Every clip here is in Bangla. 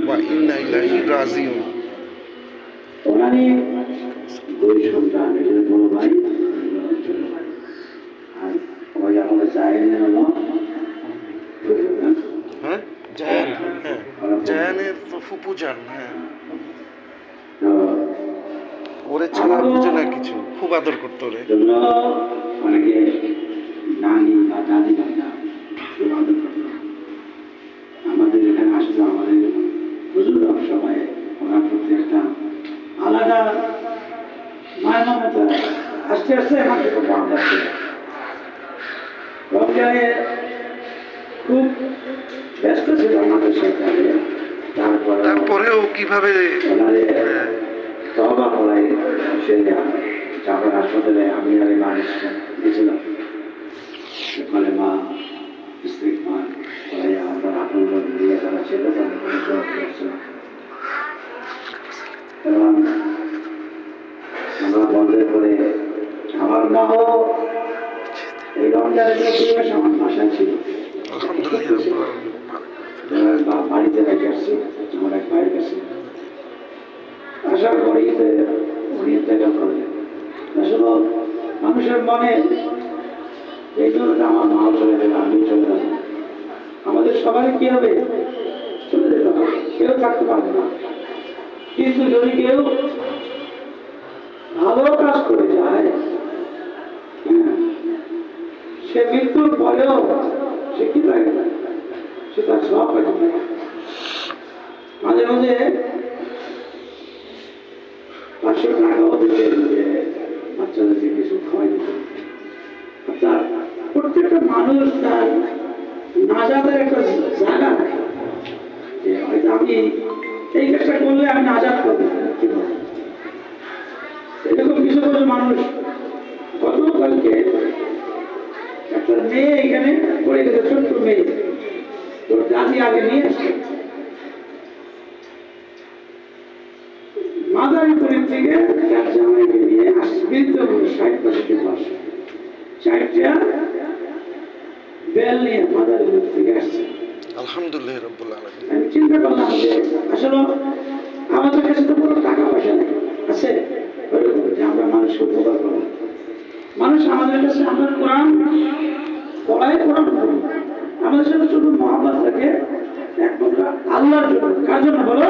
ওয়া ইন্না ইলাইহি রাজিউন। ওনারই দুই সন্তান, এদের বড় ভাই ছোট ভাই। আর ওই আমাদের জায়েনের হলো হ্যাঁ জায়ান, হ্যাঁ জায়ানের ফুপু যান। হ্যাঁ ওরে ছাড়া বুঝে না কিছু, খুব আদর করতো ওরে। অনেকে নানি বা দাদি দাদা আদর করতো। আমাদের এখানে আসলে আমাদের হুজুররা সবাই ওনার প্রতি একটা আলাদা মায়া মমতা আস্তে আস্তে আমাদের আমরা রমজানে খুব ব্যস্ত ছিল আমাদের সাথে। তারপরেও কিভাবে তবা করাই সে চাপের হাসপাতালে আমি আর মানুষ গেছিলাম। ওখানে মা স্ত্রী মা করাইয়া আমরা আপন দিয়ে যারা ছিল তাদের করছিলাম। এবং আমরা বন্ধের পরে আমার মাও এই রমজানের পরিবেশ আমার বাসায় ছিল। বাড়িতে রেখে আসছি আমার এক ভাইয়ের কাছে। আসার পরে উনি ইন্তেকাল করলেন। আসলে মানুষের মনে এই জন্য আমার মাও চলে যাবে, আমি চলে যাবো, আমাদের সবাই কি হবে, চলে যেতে হবে, কেউ থাকতে পারবে না। কিন্তু যদি কেউ ভালো কাজ করে যায়, সে মৃত্যুর পরেও সে কি লাগে না, সে তার সব পেতে থাকে। মাঝে মাঝে 500 টাকাও দিতেন যে বাচ্চাদেরকে কিছু খাওয়াই দিত। অর্থাৎ প্রত্যেকটা মানুষ তার নাজাদের একটা জায়গা রাখে, যে হয়তো আমি এই কাজটা করলে আমি নাজাদ করবো। এরকম কিছু কিছু মানুষ গতকালকে একটা মেয়ে এখানে পড়ে গেছে, ছোট্ট মেয়ে, তোর দাদি আগে নিয়ে আসছে মাদারীপুরের থেকে, তার জামাইকে নিয়ে আসছে বৃদ্ধ 60-65 বছর, 4টা বেল নিয়ে মাদারীপুর থেকে আসছে। আলহামদুলিল্লাহ রাব্বুল আলামিন। আমি চিন্তা করলাম যে আসলে আমাদের কাছে তো কোনো টাকা পয়সা নেই, আছে যে আমরা মানুষকে উপকার করবো। মানুষ আমাদের কাছে আমরা কোরআন পড়াই, কোরআন পড়ি, আমাদের সাথে শুধু মহব্বত থাকে একমাত্র আল্লাহর জন্য। কার জন্য বলো?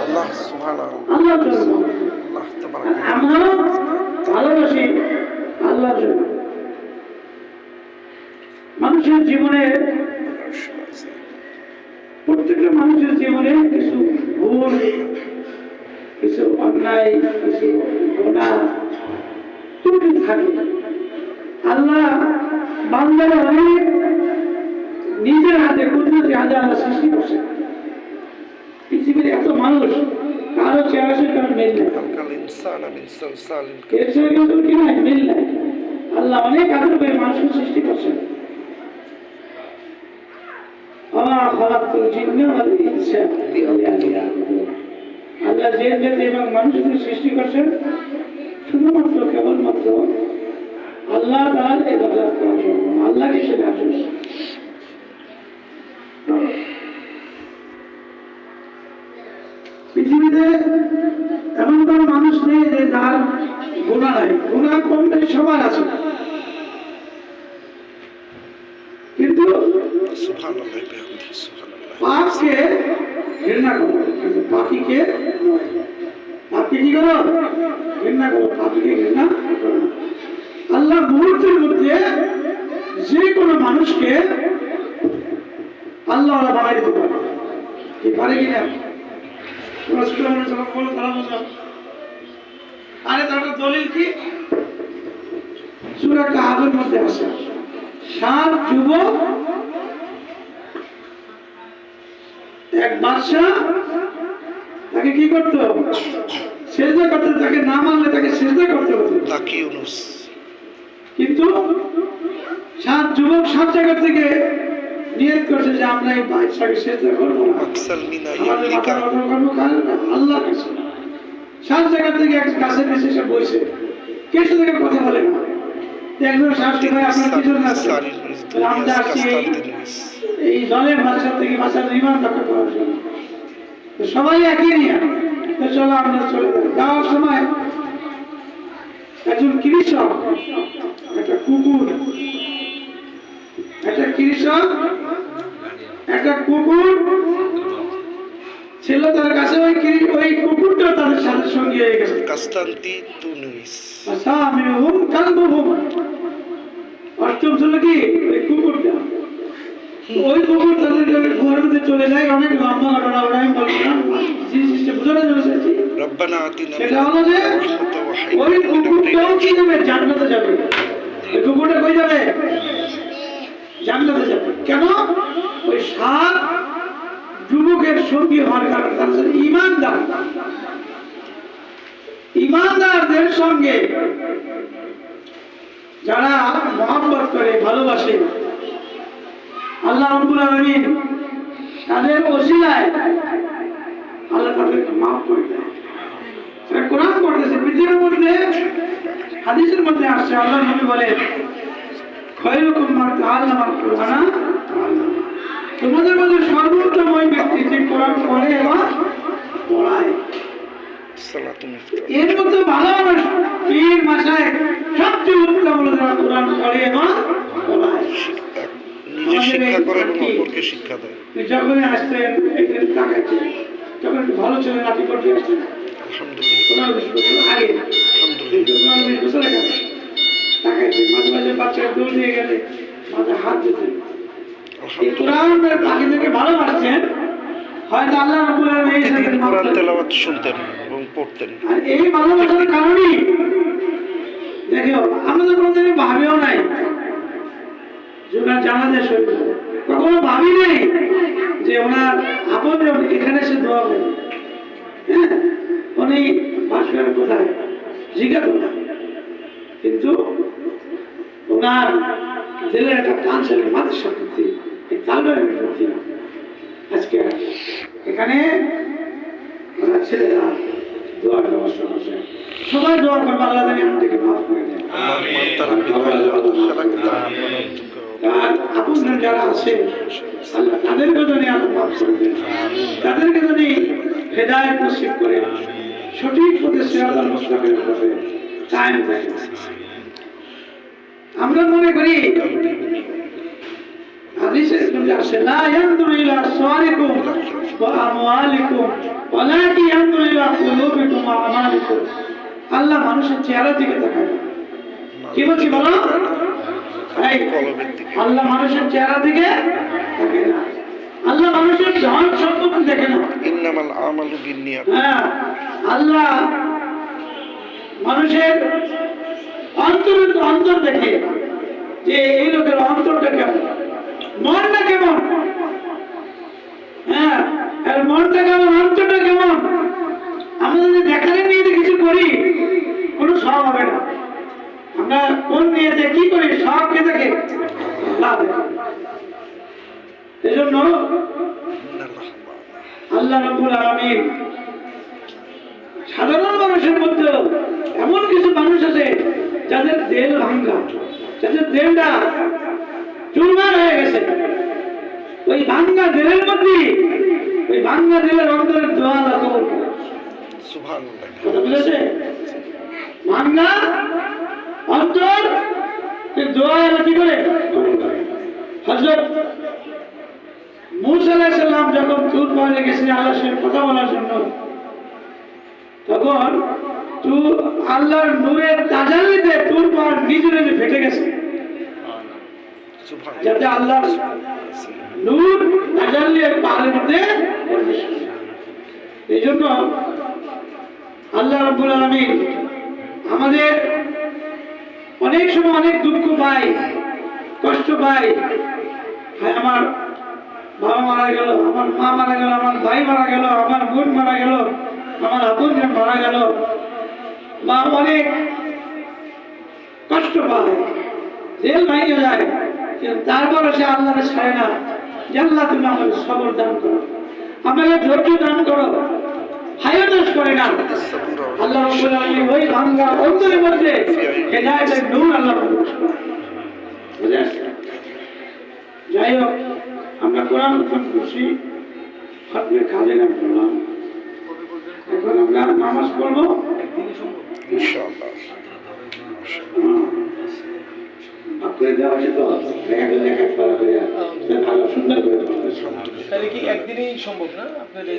আল্লাহ সুবহানাহু আল্লাহর জন্য। আল্লাহ তাবারাক। আমরা ভালোবাসি আল্লাহর জন্য। মানুষের জীবনে, প্রত্যেকটা মানুষের জীবনে কিছু ভুল, কিছু অন্যায়, কিছু গুনাহ ত্রুটি থাকে। আল্লাহ বান্দারা অনেক নিজের হাতে কুদরতি হাতে আল্লাহ সৃষ্টি করছে। পৃথিবীর এত মানুষ, কারো চেহারা সে কারো মিল নেই, এর সঙ্গে কেউ কি নাই, মিল নাই। আল্লাহ অনেক আদর করে মানুষকে সৃষ্টি করছেন। আল্লাহ জিন এবং মানুষকে সৃষ্টি করছেন শুধুমাত্র কেবলমাত্র আল্লাহ তাআলার ইবাদত করার জন্য, আল্লাহকে শেখার জন্য। পৃথিবীতে এমন কোন মানুষ নেই যে তার গুনাহ নাই। গুনাহ কম বেশি সবার আছে, কিন্তু পাপকে ঘৃণা করো, কিন্তু পাপীকে নয়। পাপকে কি করো? ঘৃণা করো, পাপীকে ঘৃণা করো। আল্লাহ মুহূর্তের মধ্যে যে কোনো মানুষকে আল্লাহ বানাই দিতে পারে, কি পারে কিনা? আরে তার দলিল কি? সূরা কাহাফের মধ্যে আছে, 7 যুবক এক বাদশা তাকে কি করতো? সেজদা করতে, তাকে না মানলে তাকে সেজদা করতে হতো। কিন্তু 7 যুবক 7 জায়গা থেকে নিয়ত করছে যে আমরা এই বাদশাকে সেজদা করবো না, আল্লাহ কাছে। 7 জায়গা থেকে এক গাছের নিচে এসে বসে, কে সাথে কথা বলে না, একজন শাস্তি ভাই আপনার পিছনে আছে, আমরা আসছি এই দলের ভাষা থেকে ভাষার ইমান রক্ষা করার জন্য। সবাই একই নিয়ে তো চলো আমরা চলে যাই। যাওয়ার সময় একজন কৃষক একটা কুকুর ছিল তার কাছে, ওই কুকুরটা তাদের সাথে সঙ্গী হয়ে গেছে। অষ্টম ছিল কি ওই কুকুরটা, ওই কুকুর তাদের ঘরের মধ্যে চলে যায়। অনেক লম্বা ঘটনা, ওটা আমি বলবো না, জিনিসটা বোঝানো যাচ্ছে। সেটা হলো যে ওই কুকুরটাও কি যাবে, জান্নাতে যাবে। ওই কুকুরটা কই যাবে? জান্নাতে যাবে। কেন? ওই 7 যুবকের সঙ্গী হওয়ার কারণে তার সাথে ইমানদারদের সঙ্গে যারা মহব্বত করে, ভালোবাসে, আল্লাহ রাব্বুল আলামিন তাদের ওসিলায় আল্লাহ তাদেরকে মাফ করে দেয়। সেটা কোরআন পড়তেছে, পৃথিবীর মধ্যে হাদিসের মধ্যে আসছে, আল্লাহ নবী বলেন খায়রুকুম মান তাআল্লামাল কুরআনা, তোমাদের মধ্যে সর্বোত্তম ওই ব্যক্তি যে কোরআন পড়ে এবং পড়ায়। এর মধ্যে ভালো মানুষ পীর মাশায়েখ সবচেয়ে উত্তম হলো যারা কোরআন পড়ে এবং পড়ায়। যখনই আসতেন একদিন তাকাচ্ছেন, যখন একটু ভালো ছিলেন আপনি করতে আসছেন 15-20 বছর আগে, 15-20 বছর আগে তাকাচ্ছেন, মাঝে মাঝে বাচ্চারা দৌড় দিয়ে গেলে মাঝে হাত দিতেন। এই কোরআনের পাখিদেরকে ভালোবাসছেন, হয়তো আল্লাহ রাব্বুল আলামিন এই কোরআন তেলাওয়াত শুনতেন এবং পড়তেন। আর এই ভালোবাসার কারণেই দেখো আমাদের কোনদিন ভাবিও নাই জানাজা শরীফ, কখনো ভাবি নেই যে ওনার আপনজন এখানে এসে দোয়া করবে। হ্যাঁ, উনি বাস করেন কোথায় জিজ্ঞাসা না, কিন্তু ওনার দিলের একটা টান ছিল মাদ্রাসা প্রতি, এই তালবের প্রতি। আজকে এখানে ওনার ছেলেরা দোয়ার ব্যবস্থা করছে, সবাই দোয়া করবে আল্লাহ জানি আমাদেরকে মাফ করে দেন। আর আপনার যারা আছে আল্লাহ তাদেরকে যদি আল্লাহ মাফ করে দেন, তাদেরকে যদি হেদায়েত নসিব করে সঠিক পথে সিরাতাল মুস্তাকিমের পথে কায়েম থাকে। আমরা মনে করি হাদিসে আসে লা ইয়ানজুরু ইলা সুওয়ারিকুম ওয়া আমওয়ালিকুম ওয়ালাকিন ইয়ানজুরু ইলা কুলুবিকুম ওয়া আমালিকুম। আল্লাহ মানুষের চেহারা দিকে তাকায় না। কি বলছি বলো? আল্লাহ মানুষের চেহারা দিকে তাকায় না, আল্লাহ মানুষের ধন সম্পত্তি দেখে না। ইন্নামাল আমালু বিন্নিয়াত। হ্যাঁ, আল্লাহ মানুষের অন্তর দেখে যে এই লোকের অন্তরটা কেমন, মনটা কেমন। হ্যাঁ, আর মনটা কেমন, অন্তরটা কেমন। আমরা যদি দেখালে নিয়ে কিছু করি কোনো সব হবে না। আমরা কোন নিয়ে কি করি সব কে দেখে লাভ। এই জন্য আল্লাহ রাব্বুল আলামিন সাধারণ মানুষের মধ্যে এমন কিছু মানুষ আছে যাদের দেল ভাঙ্গা, যাদের দেলটা চুরমার হয়ে গেছে। ওই ভাঙ্গা দেলের মধ্যে, ওই ভাঙ্গা দেলের অন্তরের দোয়া আল্লাহ কবুল করে। সুবহানাল্লাহ, কথা বুঝেছে? ভাঙ্গা অন্তর দোয়া আল্লাহ কি করে কবুল করে। হযরত মূসা আলাইহিস সালাম যখন তুর পাহাড়ে গেছিলেন আল্লাহর সাথে কথা বলার জন্য, তখন আল্লাহর নূরের তাজাল্লিতে তুর পাহাড় নিজে ফেটে গেছে, যাতে আল্লাহর নূর তাজাল্লির পাহাড়ের মধ্যে। এই জন্য আল্লাহ রাব্বুল আলামিন আমাদের অনেক সময় অনেক দুঃখ পাই, কষ্ট পাই। আমার বাবা মারা গেল, আমার মা মারা গেল, আমার ভাই মারা গেল, আমার বোন মারা গেল, আমার আপনজন মারা গেল, বা অনেক কষ্ট পায়, জেল ভাঙে যায়। কিন্তু তারপরে সে আল্লাহরে ছাড়ে না যে আল্লাহ তুমি আমাকে সবর দান করো, আমাকে ধৈর্য দান করো। হায়ানাস করে না। আল্লাহ রাব্বুল আলামিন ওই ভাঙ্গা অন্তরের মধ্যে হেদায়েতের নূর আল্লাহ প্রবেশ করে। বুঝেন? যাই হোক, আমরা কোরআন করছি, খতমে খাজেনা করলাম, এখন আমরা নামাজ পড়বো ইনশাআল্লাহ। করে দেওয়া যেত দেখা করা করে ভালো সুন্দর করে তাহলে কি একদিনেই সম্ভব না আপনাদের?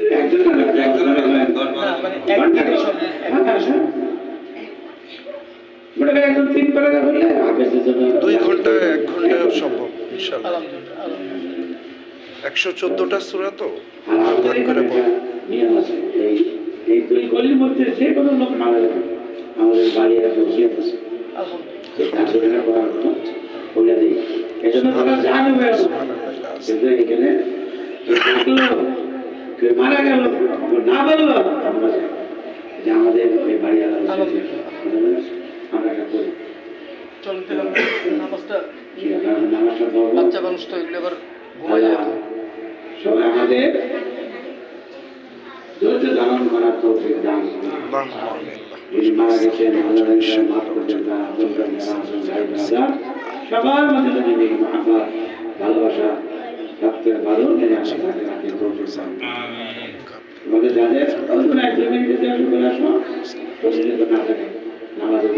একজন 3 পারা হলে হাফেজের জন্য 2 ঘন্টা 1 ঘন্টায় সম্ভব ইনশাআল্লাহ। আলহামদুলিল্লাহ, আলহামদুলিল্লাহ। 114টা সূরা তো আর আমাদের এখানে নিয়ম আছে, এই 2 গলির মধ্যে যে কোনো লোক মারা যাবে, আমাদের বাড়ি একটা ওসিয়ত আছে, আলহামদুলিল্লাহ। বলে দিই, এই জন্য তারা জানে কিন্তু এখানে কেউ মারা গেল না বললো আমরা যাই যে আমাদের এই বাড়ি আমরা এটা করি। চলুন তাহলে নামাজটা, নামাজটা পড়বো। বাচ্চা মানুষ তো এগুলো আবার ঘুমাই যাবে। সবাই আমাদের ধৈর্য ধারণ করার তৌফিক দান করুন। যিনি মারা গেছেন আল্লাহ মাফ করবেন না, সবার মধ্যে যদি মহাব্বত ভালোবাসা থাকতে পারো, আমাদের যাদের জমিতে দেওয়া করে আসো, প্রতিনিধিত্ব না থাকে নামাজের